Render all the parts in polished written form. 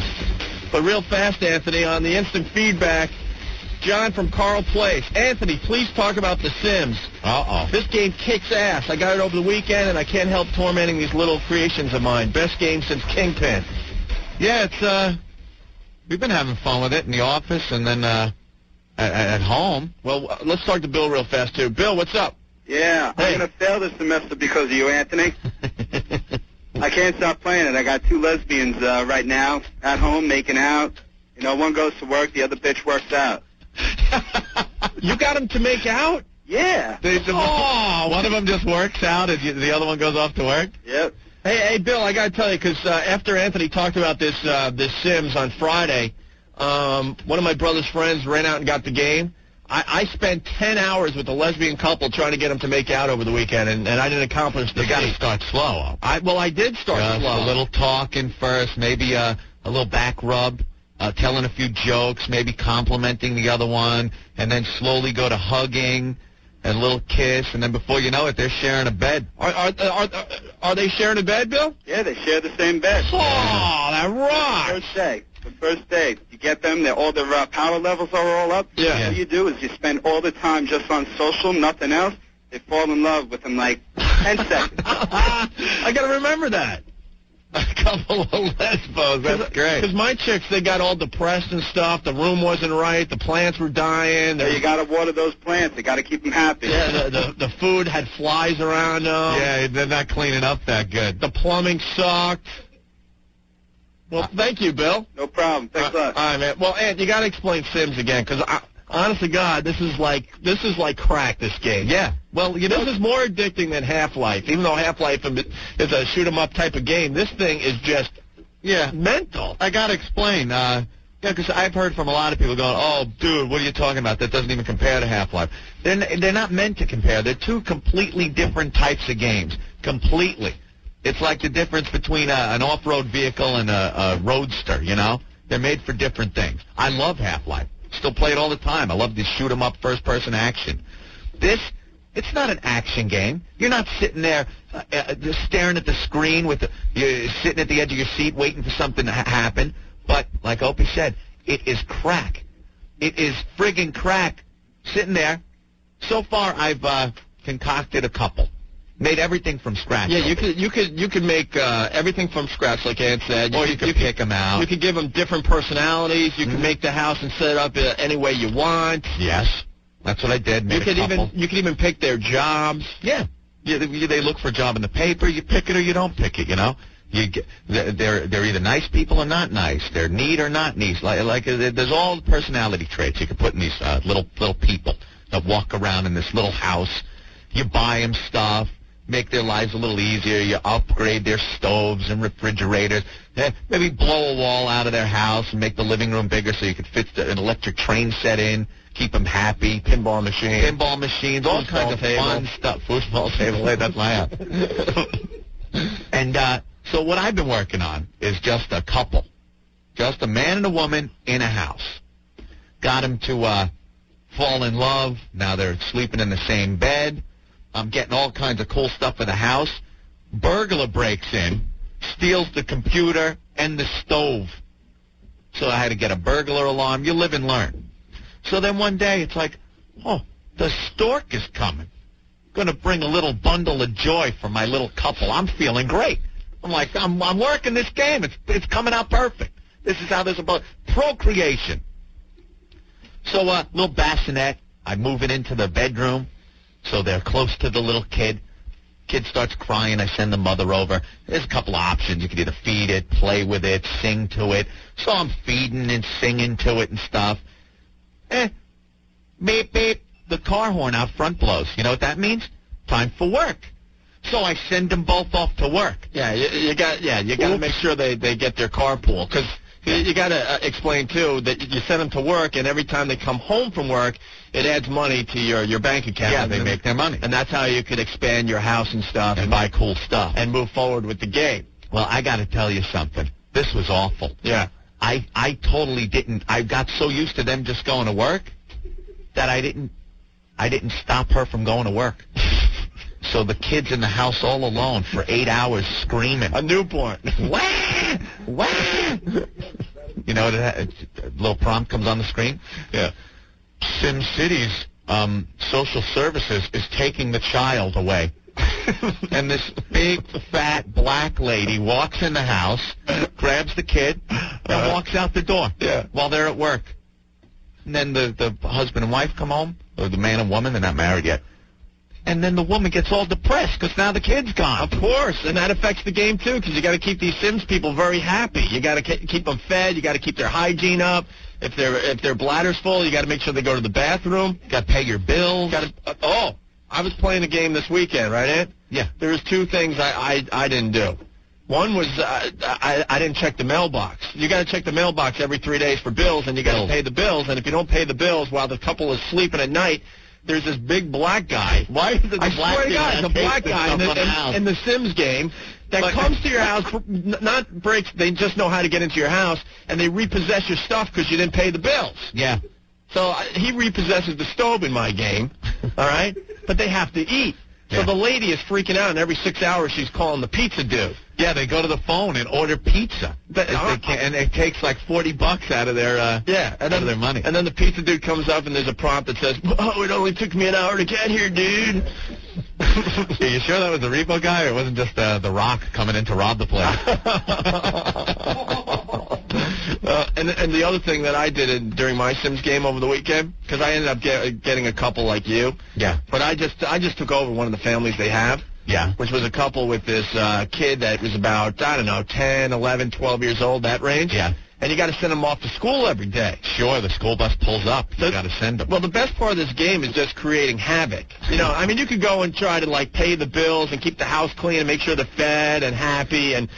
fast. But real fast, Anthony, on the instant feedback, John from Carl Place. Anthony, please talk about The Sims. Uh-oh. This game kicks ass. I got it over the weekend, and I can't help tormenting these little creations of mine. Best game since Kingpin. Yeah, it's, we've been having fun with it in the office and then, at home. Well, let's talk to Bill real fast, too. Bill, what's up? Yeah, Hey. I'm going to fail this semester because of you, Anthony. I can't stop playing it. I got 2 lesbians right now at home making out. You know, one goes to work, the other bitch works out. You got them to make out? Yeah. One of them just works out and the other one goes off to work? Yep. Hey, Bill, I got to tell you, because after Anthony talked about this Sims on Friday, one of my brother's friends ran out and got the game. I spent 10 hours with a lesbian couple trying to get them to make out over the weekend, and I didn't accomplish the You got to feat. start slow. I did start Just slow. a little talking first, maybe a little back rub, telling a few jokes, maybe complimenting the other one, and then slowly go to hugging and a little kiss, and then before you know it, they're sharing a bed. Are they sharing a bed, Bill? Yeah, they share the same bed. Oh, that rocks. The first day, you get them, all their power levels are all up. Yeah. All you do is you spend all the time just on social, nothing else. They fall in love within like 10 seconds. I got to remember that. A couple of lesbos, that's great. Because my chicks, they got all depressed and stuff. The room wasn't right. The plants were dying. So you got to water those plants. You got to keep them happy. Yeah, the food had flies around them. Yeah, they're not cleaning up that good. The plumbing sucked. Well, thank you, Bill. No problem. Thanks a lot. All right, man. Well, Ant, you got to explain Sims again, because honest to God, this is like crack. This game. Yeah. Well, you know, this is more addicting than Half-Life. Even though Half-Life is a shoot 'em up type of game, this thing is just mental. I got to explain. Because I've heard from a lot of people going, "Oh, dude, what are you talking about? That doesn't even compare to Half-Life." They're not meant to compare. They're 2 completely different types of games. Completely. It's like the difference between an off-road vehicle and a roadster, you know? They're made for different things. I love Half-Life. Still play it all the time. I love this shoot-'em-up first-person action. It's not an action game. You're not sitting there just staring at the screen you're sitting at the edge of your seat waiting for something to happen. But, like Opie said, it is crack. It is friggin' crack. Sitting there. So far, I've concocted a couple. Made everything from scratch. Yeah, you could make everything from scratch, like Ant said. Or you could pick them out. You could give them different personalities. You can make the house and set it up any way you want. Yes, that's what I did. You could even pick their jobs. Yeah, they look for a job in the paper. You pick it or you don't pick it. You know, they're either nice people or not nice. They're neat or not neat. Like there's all personality traits you can put in these little people that walk around in this little house. You buy them stuff. Make their lives a little easier. You upgrade their stoves and refrigerators. Maybe blow a wall out of their house and make the living room bigger so you could fit an electric train set in. Keep them happy. Pinball machines, all kinds of fun stuff. Foosball table, that's my house. And so what I've been working on is just a couple. Just a man and a woman in a house. Got them to fall in love. Now they're sleeping in the same bed. I'm getting all kinds of cool stuff for the house. Burglar breaks in, steals the computer and the stove. So I had to get a burglar alarm. You live and learn. So then one day it's like, oh, the stork is coming. Going to bring a little bundle of joy for my little couple. I'm feeling great. I'm like, I'm working this game. It's coming out perfect. This is how this is about procreation. So little bassinet. I move it into the bedroom. So they're close to the little kid. Kid starts crying. I send the mother over. There's a couple of options. You can either feed it, play with it, sing to it. So I'm feeding and singing to it and stuff. Beep, beep. The car horn out front blows. You know what that means? Time for work. So I send them both off to work. Yeah, you got to make sure they get their carpool, because you got to explain too that you send them to work, and every time they come home from work, it adds money to your bank account. Yeah, they make their money, and that's how you could expand your house and stuff and buy cool stuff and move forward with the game. Well, I got to tell you something. This was awful. Yeah, I totally didn't. I got so used to them just going to work that I didn't stop her from going to work. So the kid's in the house all alone for 8 hours screaming. A newborn. Wah! Wah! know, a little prompt comes on the screen. Yeah. SimCity's social services is taking the child away. And this big, fat, black lady walks in the house, grabs the kid, and walks out the door while they're at work. And then the husband and wife come home, or the man and woman, they're not married yet. And then the woman gets all depressed because now the kid's gone. Of course, and that affects the game, too, because you got to keep these Sims people very happy. You got to keep them fed. You got to keep their hygiene up. If their bladder's full, you got to make sure they go to the bathroom. You got to pay your bills. I was playing a game this weekend, right, Ant? Yeah. There was two things I didn't do. One was I didn't check the mailbox. You got to check the mailbox every 3 days for bills, and you got to pay the bills. And if you don't pay the bills while the couple is sleeping at night, there's this big black guy. Why is it the I black swear to God, guy? the black guy in the Sims game that comes to your house, not breaks, they just know how to get into your house, and they repossess your stuff because you didn't pay the bills. Yeah. So he repossesses the stove in my game, all right? But they have to eat. So the lady is freaking out, and every 6 hours she's calling the pizza dude. Yeah, they go to the phone and order pizza. And it takes like $40 out of their out of their money. And then the pizza dude comes up, and there's a prompt that says, "Oh, it only took me an hour to get here, dude." Are you sure that was the repo guy, or it wasn't just the Rock coming in to rob the place? And the other thing that I did during my Sims game over the weekend, because I ended up getting a couple like you. Yeah. But I just took over one of the families they have. Yeah. Which was a couple with this kid that was about, 10, 11, 12 years old, that range. Yeah. And you got to send them off to school every day. Sure, the school bus pulls up. You got to send them. Well, the best part of this game is just creating havoc. You know, I mean, you could go and try to pay the bills and keep the house clean and make sure they're fed and happy and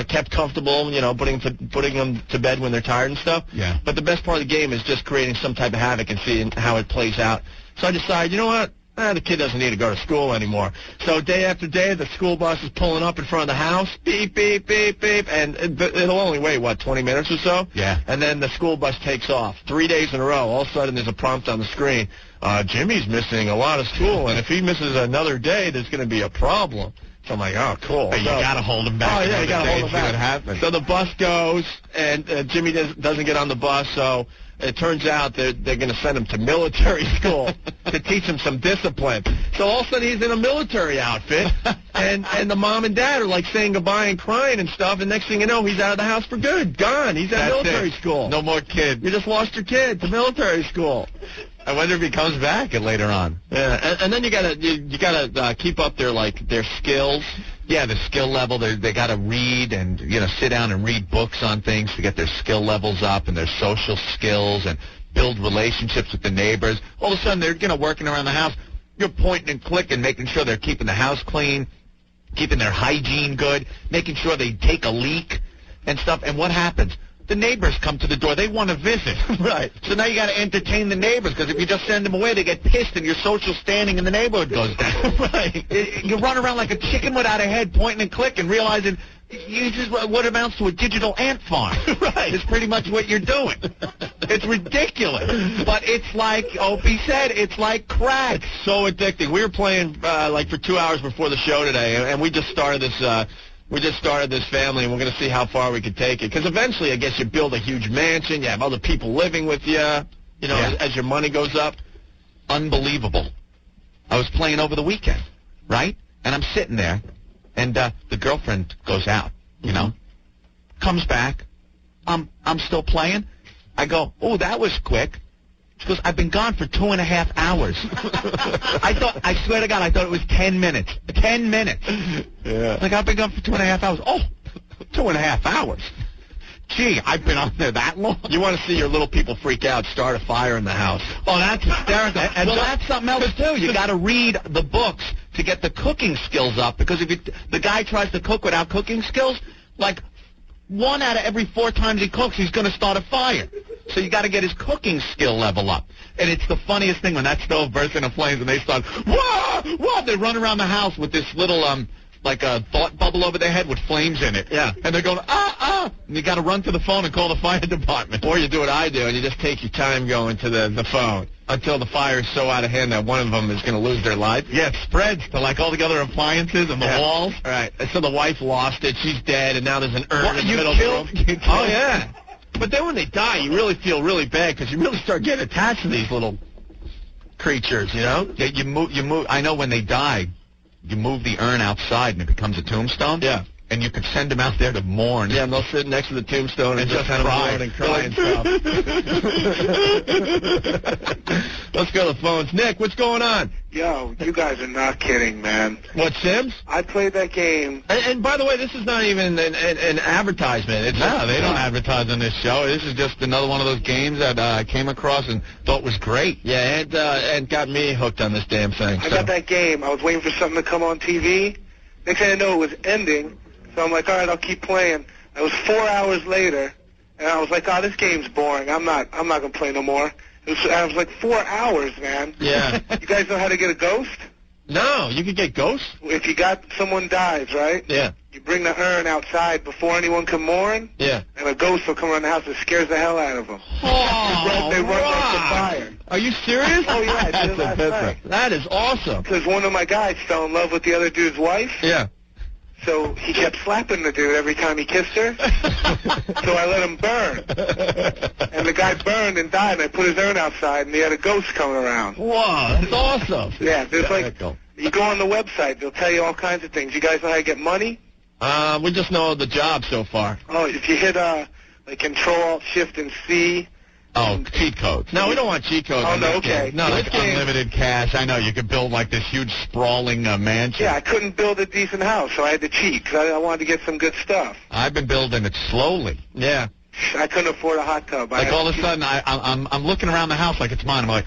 kept comfortable. You know, putting them to bed when they're tired and stuff. Yeah. But the best part of the game is just creating some type of havoc and seeing how it plays out. So I decided, you know what? The kid doesn't need to go to school anymore. So day after day, the school bus is pulling up in front of the house, beep, beep, beep, beep, and it'll only wait, 20 minutes or so? Yeah. And then the school bus takes off. 3 days in a row, all of a sudden there's a prompt on the screen. Jimmy's missing a lot of school, and if he misses another day, there's going to be a problem. So I'm like, oh, cool. But you got to hold him back. Oh, yeah, you got to hold him back. What happens. So the bus goes, and Jimmy doesn't get on the bus, so it turns out they're going to send him to military school to teach him some discipline. So all of a sudden he's in a military outfit, and the mom and dad are saying goodbye and crying and stuff, and next thing you know, he's out of the house for good. Gone. He's at military school. No more kid. You just lost your kid to military school. I wonder if he comes back later on. Yeah, and then you gotta keep up their skills. Yeah, the skill level. They gotta read and sit down and read books on things to get their skill levels up and their social skills and build relationships with the neighbors. All of a sudden they're working around the house. You're pointing and clicking, making sure they're keeping the house clean, keeping their hygiene good, making sure they take a leak and stuff. And what happens? The neighbors come to the door. They want to visit. Right. So now you got to entertain the neighbors, because if you just send them away, they get pissed and your social standing in the neighborhood goes down. Right. You run around like a chicken without a head, pointing and clicking, realizing you just what amounts to a digital ant farm. Right. It's pretty much what you're doing. It's ridiculous. But it's like Opie said, it's like crack. It's so addicting. We were playing for 2 hours before the show today, and we just started this. We just started this family, and we're going to see how far we could take it. Because eventually, I guess you build a huge mansion. You have other people living with you, as your money goes up. Unbelievable. I was playing over the weekend, right? And I'm sitting there, and the girlfriend goes out, comes back. I'm still playing. I go, oh, that was quick. She goes, I've been gone for 2.5 hours. I swear to God, I thought it was 10 minutes. 10 minutes. Yeah. I've been gone for 2.5 hours. Oh, 2.5 hours. Gee, I've been on there that long. You want to see your little people freak out, start a fire in the house. Oh, that's hysterical. And that's something else, too. You got to read the books to get the cooking skills up, because if the guy tries to cook without cooking skills, 1 out of every 4 times he cooks, he's going to start a fire. So you got to get his cooking skill level up. And it's the funniest thing when that stove bursts into flames and they start, whoa, whoa, they run around the house with this little like a thought bubble over their head with flames in it. Yeah. And they're going, and you got to run to the phone and call the fire department. Or you do what I do, and you just take your time going to the phone until the fire is so out of hand that one of them is going to lose their life. Yeah, it spreads to like all the other appliances and the walls. Right. And so the wife lost it. She's dead, and now there's an urn in the middle killed, of the room. Oh, yeah. But then when they die, you really feel really bad because you really start getting attached to these little creatures, you know? Yeah, you move. I know when they die, you move the urn outside and it becomes a tombstone. Yeah. And you could send them out there to mourn. Yeah, and they'll sit next to the tombstone and just kind of mourn and cry and stuff. Let's go to the phones. Nick, what's going on? Yo, you guys are not kidding, man. What, Sims? I played that game. And by the way, this is not even an advertisement. It's No, they don't advertise on this show. This is just another one of those games that I came across and thought was great. Yeah, and got me hooked on this damn thing. I got that game. I was waiting for something to come on TV. Next thing I know, it was ending. So I'm like, all right, I'll keep playing. It was 4 hours later, and I was like, oh, this game's boring. I'm not gonna play no more. I was like 4 hours, man. Yeah. You guys know how to get a ghost? No, you could get ghosts? If you got someone dies, right? Yeah. You bring the urn outside before anyone can mourn. Yeah. And a ghost will come around the house and scares the hell out of them. Oh, they run like the fire. Are you serious? Oh, yeah, I did it last night. That is awesome. Because one of my guys fell in love with the other dude's wife. Yeah. So he kept slapping the dude every time he kissed her. So I let him burn. And the guy burned and died, and I put his urn outside, and he had a ghost coming around. Wow, that's awesome. Yeah, there's like, you go on the website, they'll tell you all kinds of things. You guys know how to get money? We just know the job so far. Oh, if you hit like Control, Alt, Shift, and C. Oh, cheat codes. No, we don't want cheat codes. Oh, in no, this okay. game. No, Like this game. unlimited cash. I know you could build like this huge sprawling mansion. Yeah, I couldn't build a decent house, so I had to cheat because I wanted to get some good stuff. I've been building it slowly. Yeah. I couldn't afford a hot tub. Like all of a sudden, I'm looking around the house like it's mine. I'm like,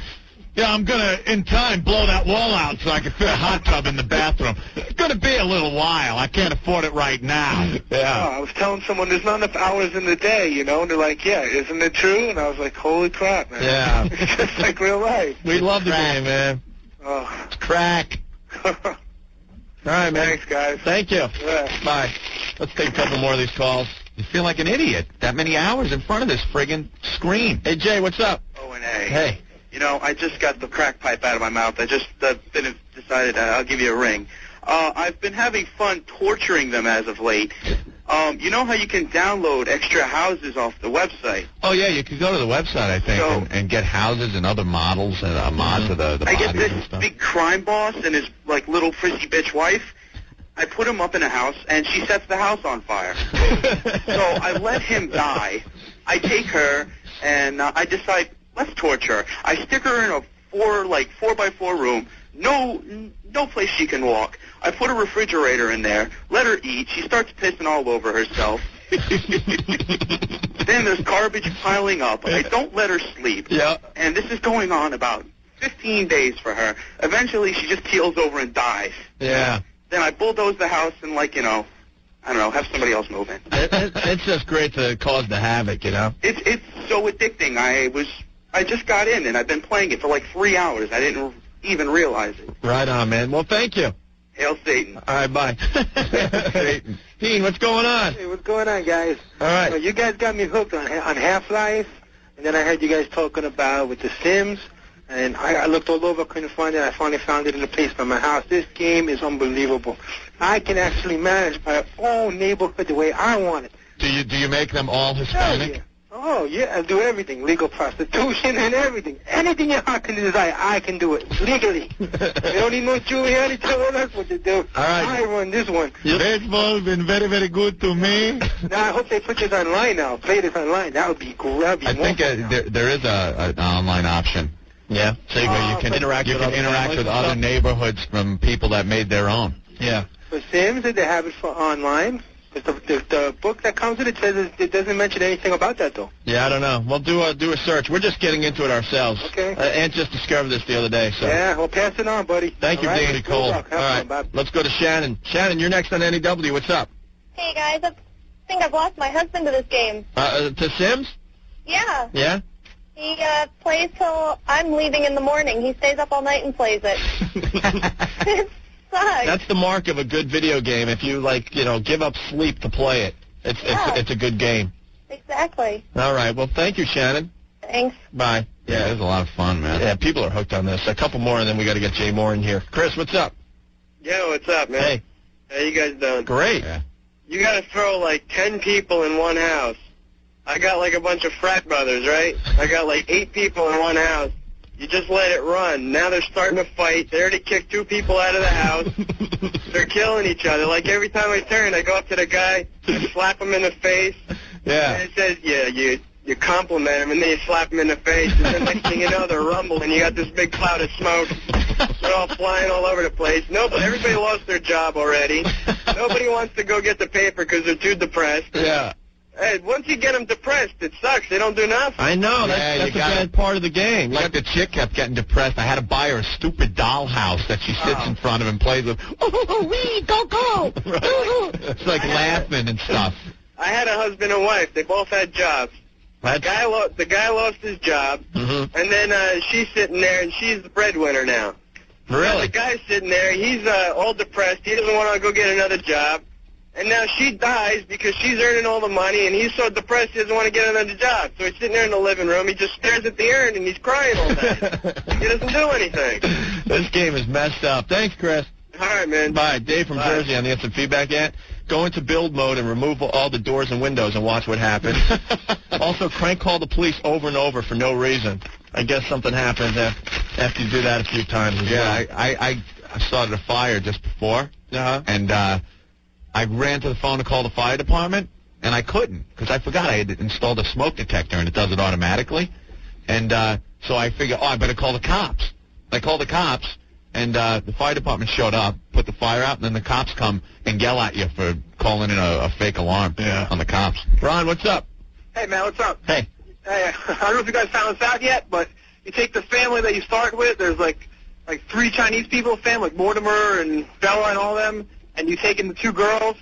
yeah, I'm gonna in time blow that wall out so I can fit a hot tub in the bathroom. It's gonna be a little while. I can't afford it right now. Yeah. Oh, I was telling someone there's not enough hours in the day, you know, and they're like, yeah, isn't it true? And I was like, holy crap, man. Yeah. It's just like real life. We love the game, man. Oh. It's crack. All right, man. Thanks, guys. Thank you. Yeah. Bye. Let's take a couple more of these calls. You feel like an idiot. That many hours in front of this friggin' screen. Hey, Jay, what's up? O and A. Hey. You know, I just got the crack pipe out of my mouth. I just decided I'll give you a ring. I've been having fun torturing them as of late. You know how you can download extra houses off the website? Oh, yeah, you could go to the website, I think, and get houses and other models and mods of the I get bodies and this stuff. big crime boss and his, like, little prissy bitch wife. I put him up in a house, and she sets the house on fire. So I let him die. I take her, and I decide, let's torture her. I stick her in a 4x4 room, no place she can walk. I put a refrigerator in there, let her eat. She starts pissing all over herself. Then there's garbage piling up. I don't let her sleep. Yeah. And this is going on about 15 days for her. Eventually, she just keels over and dies. Yeah. Then I bulldoze the house and, like, you know, I don't know, have somebody else move in. It's just great to cause the havoc, you know? It's so addicting. I just got in, and I've been playing it for like 3 hours. I didn't even realize it. Right on, man. Well, thank you. Hail Satan. All right, bye. Satan. Dean, what's going on? Hey, what's going on, guys? All right. You guys got me hooked on Half-Life, and then I heard you guys talking about with The Sims, and I looked all over, couldn't find it. I finally found it in a place by my house. This game is unbelievable. I can actually manage my own neighborhood the way I want it. Do you make them all Hispanic? Yeah. Oh, yeah, I do everything. Legal prostitution and everything. Anything your heart can desire, I can do it. Legally. You don't need no Giuliani telling us what to do. All right. I run this one. Baseball's been very, very good to me. Now, I hope they put this online now. Play this online. That would be great. I think there is an online option. Yeah. So you can interact with other interact with other neighborhoods from people that made their own. Yeah. For Sims, did they have it for online? Because the book that comes with it says it doesn't mention anything about that, though. Yeah, I don't know. We'll do a search. We're just getting into it ourselves. Okay. Aunt just discovered this the other day. So. Yeah, well, pass it on, buddy. Thank you, All right? Danny Cole. Good luck. All Have right. fun. Bye. Let's go to Shannon. Shannon, you're next on NEW. What's up? Hey guys, I think I've lost my husband to this game. To Sims? Yeah. Yeah? He plays till I'm leaving in the morning. He stays up all night and plays it. sucks. That's the mark of a good video game. If you, like, give up sleep to play it, it's a good game. Exactly. All right. Well, thank you, Shannon. Thanks. Bye. Yeah, it was a lot of fun, man. Yeah, people are hooked on this. A couple more, and then we got to get Jay Moore in here. Chris, what's up? Yo, what's up, man? Hey. How you guys doing? Great. Yeah. You gotta throw like 10 people in one house. I got like a bunch of frat brothers, right? I got like 8 people in one house. You just let it run. Now they're starting to fight. They already kicked 2 people out of the house. They're killing each other. Like every time I turn, I go up to the guy, I slap him in the face. Yeah. And it says, yeah, you compliment him, and then you slap him in the face. And then next thing you know, they're rumbling. You got this big cloud of smoke. They're all flying all over the place. Everybody lost their job already. Nobody wants to go get the paper because they're too depressed. Yeah. Hey, once you get them depressed, it sucks. They don't do nothing. I know. That's a bad part of the game. Like the chick kept getting depressed. I had to buy her a stupid dollhouse that she sits in front of and plays with. Oh, wee, go, go. It's like laughing and stuff. I had a husband and wife. They both had jobs. The guy lost his job, and then she's sitting there, and she's the breadwinner now. Really? The guy's sitting there. He's all depressed. He doesn't want to go get another job. And now she dies because she's earning all the money, and he's so depressed he doesn't want to get another job. So he's sitting there in the living room. He just stares at the urn, and he's crying all day. He doesn't do anything. This game is messed up. Thanks, Chris. All right, man. Bye. Dave from Jersey on the instant feedback yet. Go into build mode and remove all the doors and windows and watch what happens. Also, crank call the police over and over for no reason. I guess something happened after you do that a few times as well. I started a fire just before, and I ran to the phone to call the fire department, and I couldn't because I forgot I had installed a smoke detector, and it does it automatically. And so I figured, I better call the cops. I called the cops, and the fire department showed up, put the fire out, and then the cops come and yell at you for calling in a fake alarm on the cops. Ron, what's up? Hey, man, what's up? Hey. Hey, I don't know if you guys found this out yet, but you take the family that you start with. There's like 3 Chinese people, family, like Mortimer and Bella and all them, and you take in the 2 girls.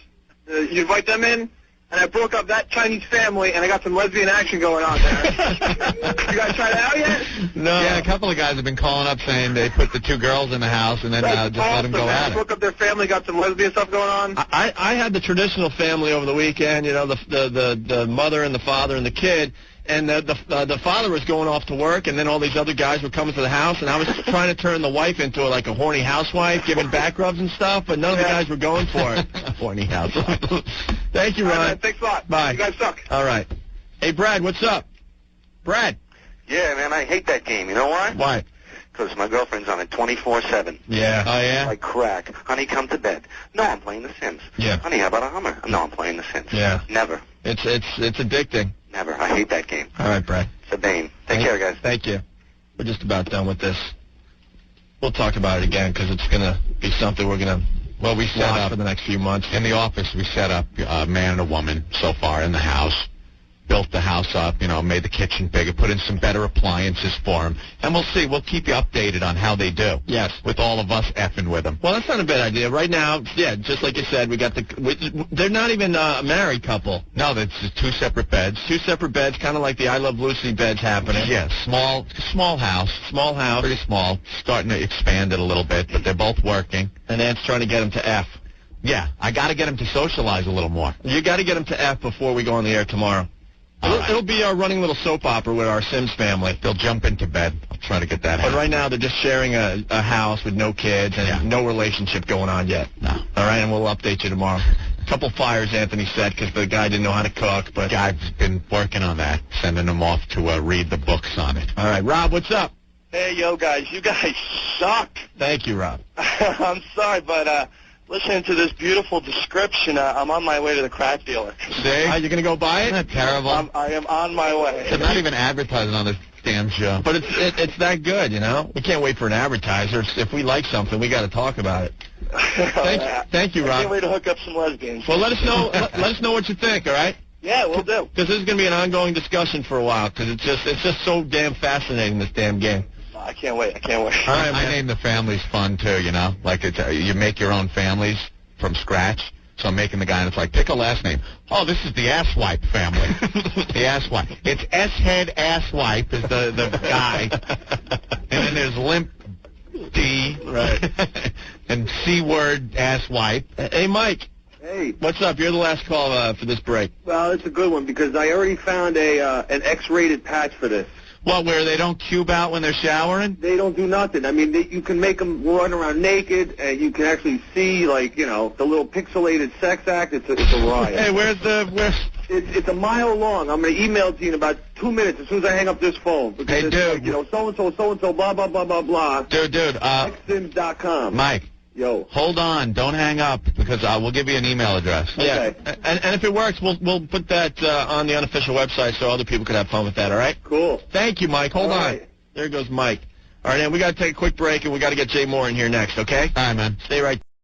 You invite them in, and I broke up that Chinese family, and I got some lesbian action going on there. You guys tried it out yet? No. Yeah, a couple of guys have been calling up saying they put the 2 girls in the house and then just let them go at it. Broke up their family, got some lesbian stuff going on. I had the traditional family over the weekend, the mother and the father and the kid. And the father was going off to work, and then all these other guys were coming to the house, and I was trying to turn the wife into a horny housewife, giving back rubs and stuff, but none of the guys were going for it. Horny housewife. Thank you, Ron. All right, man, thanks a lot. Bye. You guys suck. All right. Hey, Brad, what's up? Brad. Yeah, man, I hate that game. You know why? Why? Because my girlfriend's on it 24/7. Yeah. Oh, yeah? Like crack. Honey, come to bed. No, I'm playing The Sims. Yeah. Honey, how about a Hummer? No, I'm playing The Sims. Yeah. Never. It's addicting. Never. I hate that game. All right, Brad. It's a bane. Take care, guys. Thank you. We're just about done with this. We'll talk about it again because it's going to be something we're going to we set watch up for the next few months. in the office. We set up a man and a woman so far in the house. Built the house up, made the kitchen bigger, put in some better appliances for them, and we'll see. We'll keep you updated on how they do. Yes. With all of us effing with them. Well, that's not a bad idea. Right now, yeah, just like you said, they're not even a married couple. No, that's 2 separate beds. 2 separate beds, kind of like the I Love Lucy beds happening. Yeah, small house. Small house. Pretty small. Starting to expand it a little bit, but they're both working. And Aunt's trying to get them to F. Yeah, I got to get them to socialize a little more. You got to get them to F before we go on the air tomorrow. It'll be our running little soap opera with our Sims family. They'll jump into bed. I'll try to get that But right now, they're just sharing a house with no kids and no relationship going on yet. No. All right, and we'll update you tomorrow. A couple fires, Anthony said, because the guy didn't know how to cook. But I've been working on that, sending them off to read the books on it. All right, Rob, what's up? Hey, yo, guys. You guys suck. Thank you, Rob. I'm sorry, but listening to this beautiful description, I'm on my way to the crack dealer. See? You're going to go buy it? Isn't that terrible? I am on my way. They're not even advertising on this damn show. But it's that good, We can't wait for an advertiser. If we like something, we got to talk about it. Thank you, Rob. I can't wait to hook up some lesbians. Well, let us know. let us know what you think. All right. Yeah, we'll do. Because this is going to be an ongoing discussion for a while. Because it's just so damn fascinating, this damn game. I can't wait. All right, man. I named the families fun too. Like you make your own families from scratch. So I'm making the guy, and it's like, pick a last name. Oh, this is the Asswipe family. The Asswipe. It's S-Head Asswipe is the guy. And then there's Limp D. Right. And C-word ass wipe. Hey, Mike. Hey. What's up? You're the last call for this break. Well, it's a good one because I already found an X-rated patch for this. What, where they don't cube out when they're showering? They don't do nothing. I mean, you can make them run around naked, and you can actually see, like, you know, the little pixelated sex act. It's a riot. Hey, where's... It's a mile long. I'm going to email it to you in about 2 minutes as soon as I hang up this phone. Because Hey, it's dude. like, you know, so-and-so, blah, blah, blah, blah, blah. Dude, Xsims.com. Mike. Yo. Hold on. Don't hang up because we'll give you an email address. Yeah. Okay. And if it works, we'll put that on the unofficial website so other people can have fun with that, all right? Cool. Thank you, Mike. Hold All on. right. There goes Mike. All right, and we got to take a quick break, and we got to get Jay Moore in here next, okay? All right, man. Stay right